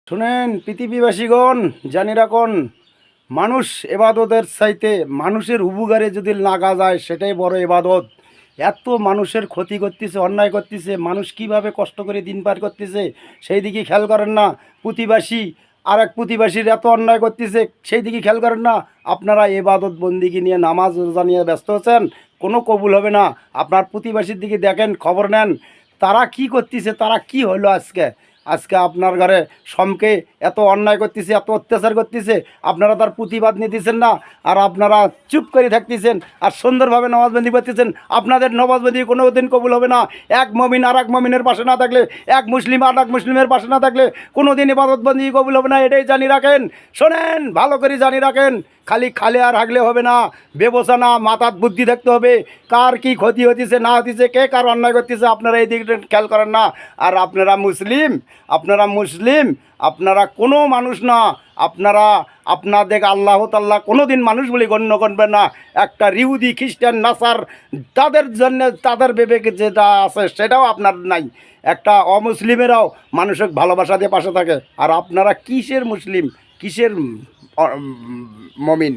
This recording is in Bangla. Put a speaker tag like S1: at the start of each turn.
S1: শুনেন পৃথিবীবাসীগণ, জানি রাখুন, মানুষ এবাদতের চাইতে মানুষের উপকারে যদি লাগা যায় সেটাই বড় এবাদত। এত মানুষের ক্ষতি করতেছে, অন্যায় করতেছে, মানুষ কিভাবে কষ্ট করে দিন পার করতেছে সেই দিকে খেয়াল করেন না। প্রতিবাসী আর এক প্রতিবাসীর এত অন্যায় করতেছে সেই দিকে খেয়াল করেন না। আপনারা এবাদত বন্দিকে নিয়ে নামাজ রোজা নিয়ে ব্যস্ত আছেন, কোনো কবুল হবে না। আপনার প্রতিবাসীর দিকে দেখেন, খবর নেন, তারা কি করতেছে, তারা কি হলো আজকে। আজকে আপনার ঘরে সমকে এত অন্যায় করতেছে, এত অত্যাচার করতেছে, আপনারা তার প্রতিবাদ নিতেছেন না, আর আপনারা চুপ করে থাকতেছেন আর সুন্দরভাবে নমাজবন্দি করতেছেন। আপনাদের নমাজবন্দি কোনো দিন কবুল হবে না। এক মমিন আর এক মমিনের পাশে না থাকলে, এক মুসলিম আর এক মুসলিমের পাশে না থাকলে কোনো দিন ইবাদতবন্দি কবুল হবে না। এটাই জানি রাখেন। শোনেন, ভালো করে জানি রাখেন। খালি খালে আর হাগলে হবে না, বেবসা মাথার বুদ্ধি থাকতে হবে। কার কি ক্ষতি হতেছে না হতেছে, কে কার অন্যায় করতেছে, আপনারা এই দিকটা খেয়াল করেন না। আর আপনারা মুসলিম, আপনারা কোনো মানুষ না। আপনারা আপনাদের আল্লাহ তাআলা কোনো দিন মানুষ বলে গণ্য করবেন না। একটা ইহুদি খ্রিস্টান নাসার, তাদের জন্য তাদের বিবেকে যেটা আছে সেটাও আপনার নাই। একটা অমুসলিমেরাও মানুষের ভালোবাসা দিয়ে পাশে থাকে। আর আপনারা কিসের মুসলিম, কিসের মমিন?